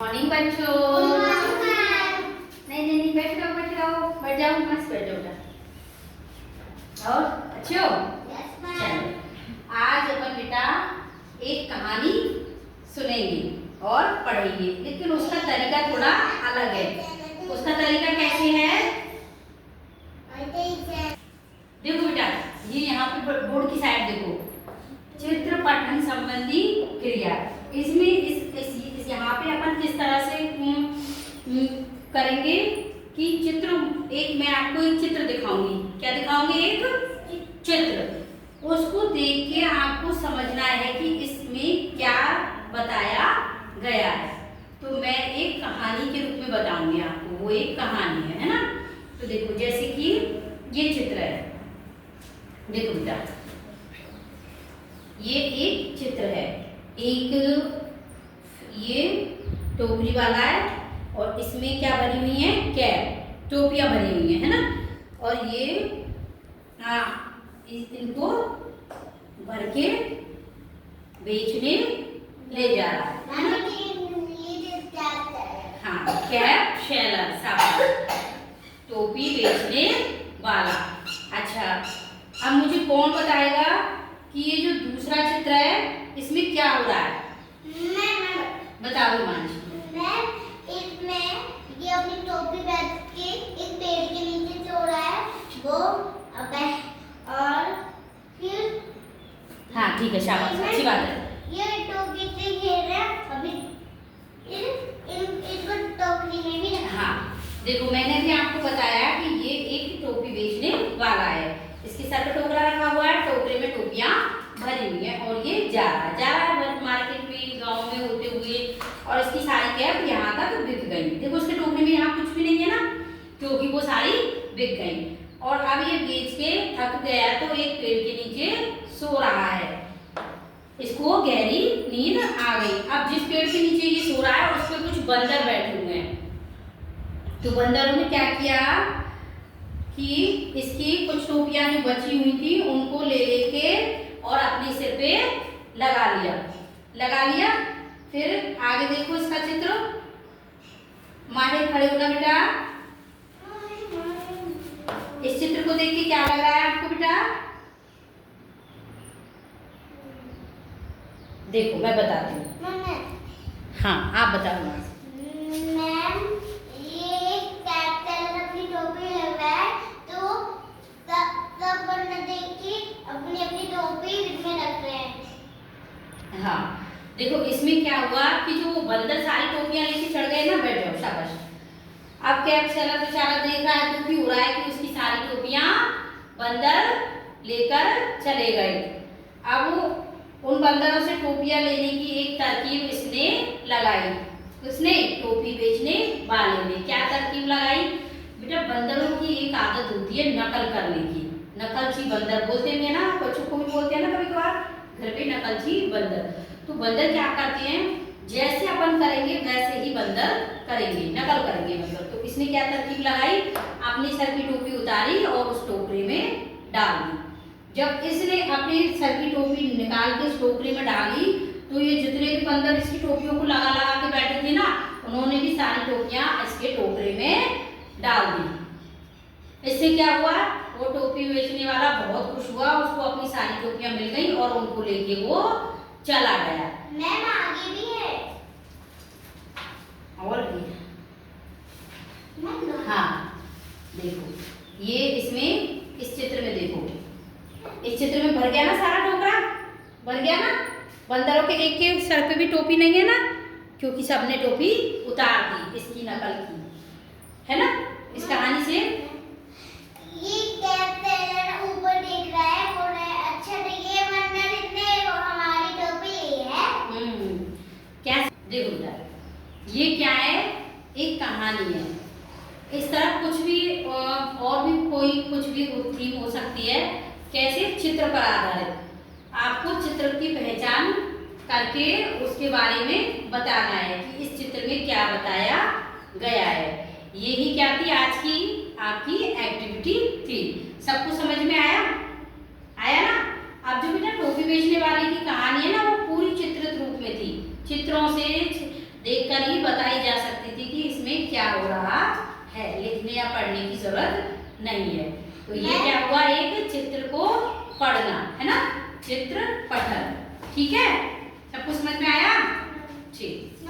Morning बच्चों। नहीं नहीं नहीं, बैठ जाओ बैठ जाओ बैठ जाओ, मस्त बैठ जाओ। और अच्छे हो? चलो, आज अपन बेटा एक कहानी सुनेंगे और पढ़ेंगे, लेकिन उसका तरीका थोड़ा अलग है। उसका तरीका कैसे है? देखो बेटा, ये यहाँ पे बोर्ड की साइड देखो, चित्र पठन संबंधी क्रिया। इसमें इस यहाँ पे अपन किस तरह से करेंगे कि चित्र, एक मैं आपको एक चित्र दिखाऊंगी। क्या दिखाऊंगी? एक चित्र। उसको देख के आपको समझना है कि इसमें क्या बताया गया है। तो मैं एक कहानी के रूप में बताऊंगी आपको, वो एक कहानी है ना। तो देखो, जैसे कि ये चित्र है, देखो बेटा, ये एक चित्र है। एक ये टोकरी वाला है और इसमें क्या भरी हुई है? कैप, टोपियां भरी हुई है ना। और ये इनको भर के बेचने ले जा रहा है। हाँ, कैप सेलर, शाबाश, टोपी बेचने वाला। अच्छा, अब मुझे कौन बताएगा कि ये जो दूसरा चित्र है इसमें क्या हो रहा है? बताओ हिमांशु। इसमें ये अपनी टोपी पहन के एक पेड़ के नीचे सो रहा है वो। और फिर हाँ ठीक है, शाबाश, अच्छी बात है। ये टोपी से घेर रहा है अभी। इसको टोकरी में भी रखा। हाँ देखो, मैंने भी आपको बताया कि ये एक टोपी बेचने वाला है। इसके सर पे टोकरा रखा हुआ है, टोकरे में टोपियां भरी हुई है और ये जा रहा है मार्केट में, गांव में होते हुए, और इसकी सारी कैप यहाँ तक बिक गई। देखो, उसके टोकरे में यहाँ कुछ भी नहीं है ना, क्योंकि वो सारी बिक गई। और अब ये बेच के थक गया तो एक पेड़ के नीचे सो रहा है। इसको गहरी नींद आ गई। अब जिस पेड़ के नीचे ये सो रहा है उस पर कुछ बंदर बैठे हुए हैं। तो बंदरों ने क्या किया कि इसकी कुछ टोपियां जो बची हुई थी उनको ले लेके और अपने सिर पे लगा लिया। फिर आगे देखो इसका चित्र, माहिर खड़े होना बेटा। इस चित्र को देख के क्या लग रहा है आपको बेटा? देखो मैं बताती हूँ। हाँ आप बताओ। मैम, ये कैप सेलर अपनी टोपी लगाए तो सब बंदर देख के अपनी अपनी टोपी में रख रहे हैं। हाँ देखो, इसमें क्या हुआ कि जो बंदर सारी टोपियां लेके चढ़ गए ना, बैठ जाओ, शाबाश। अब कैप सेलर बेचारा देख रहा है, दुखी हो रहा है कि उसकी सारी टोपियां बंदर लेकर चले गए। अब उन बंदरों से टोपियां लेने की एक तरकीब इसने लगाई। उसने टोपी बेचने वाले ने क्या तरकीब लगाई? बेटा, बंदरों की एक आदत होती है नकल करने की। नकलची बंदर बोलते हैं ना, बच्चों को भी बोलते हैं ना कभी कभार घर पे, नकलची बंदर। तो बंदर क्या करते हैं, जैसे अपन करेंगे वैसे ही बंदर करेंगे, नकल करेंगे मतलब। तो इसने क्या तरकीब लगाई? अपने सर की टोपी उतारी और उस टोकरे में डाल दी। जब इसने अपने सर की टोपी निकाल के इस टोकरे में डाली तो ये जितने भी बंदर इसकी टोपियों को लगा लगा के बैठे थे ना, उन्होंने भी सारी टोपियां इसके टोकरे में डाल दी। इससे क्या हुआ? वो टोपी बेचने वाला बहुत खुश हुआ, उसको अपनी सारी टोपियां मिल गई और उनको लेके वो चला गया। मैम, आगे भी है और भी? हाँ देखो, ये इसमें इस चित्र में देखो, इस चित्र में भर गया ना सारा टोकरा, भर गया ना। बंदरों के एक के सर पे भी टोपी नहीं है ना, क्योंकि सबने टोपी उतार दी, इसकी नकल की, है ना। इस कहानी से ये कैप सेलर ऊपर देख रहा है, बोल रहा है अच्छा तो ये बंदर इतने वो हमारी टोपी ली है। क्या देखो बेटा, ये क्या है? एक कहानी है। इस तरह कुछ भी और भी कोई कुछ भी थीम हो सकती है। कैसे? चित्र पर आधारित। आपको चित्र की पहचान करके उसके बारे में बताना है कि इस चित्र में क्या बताया गया है। यही क्या थी आज की आपकी एक्टिविटी थी। सबको समझ में आया ना? अब जो बेटा टोपी बेचने वाले की कहानी है ना, वो पूरी चित्रित रूप में थी। चित्रों से देखकर ही बताई जा सकती थी कि इसमें क्या हो रहा है, लिखने या पढ़ने की जरूरत नहीं है। तो ये क्या हुआ, एक चित्र को पढ़ना है ना, चित्र पठन। ठीक है, सबको समझ में आया? ठीक।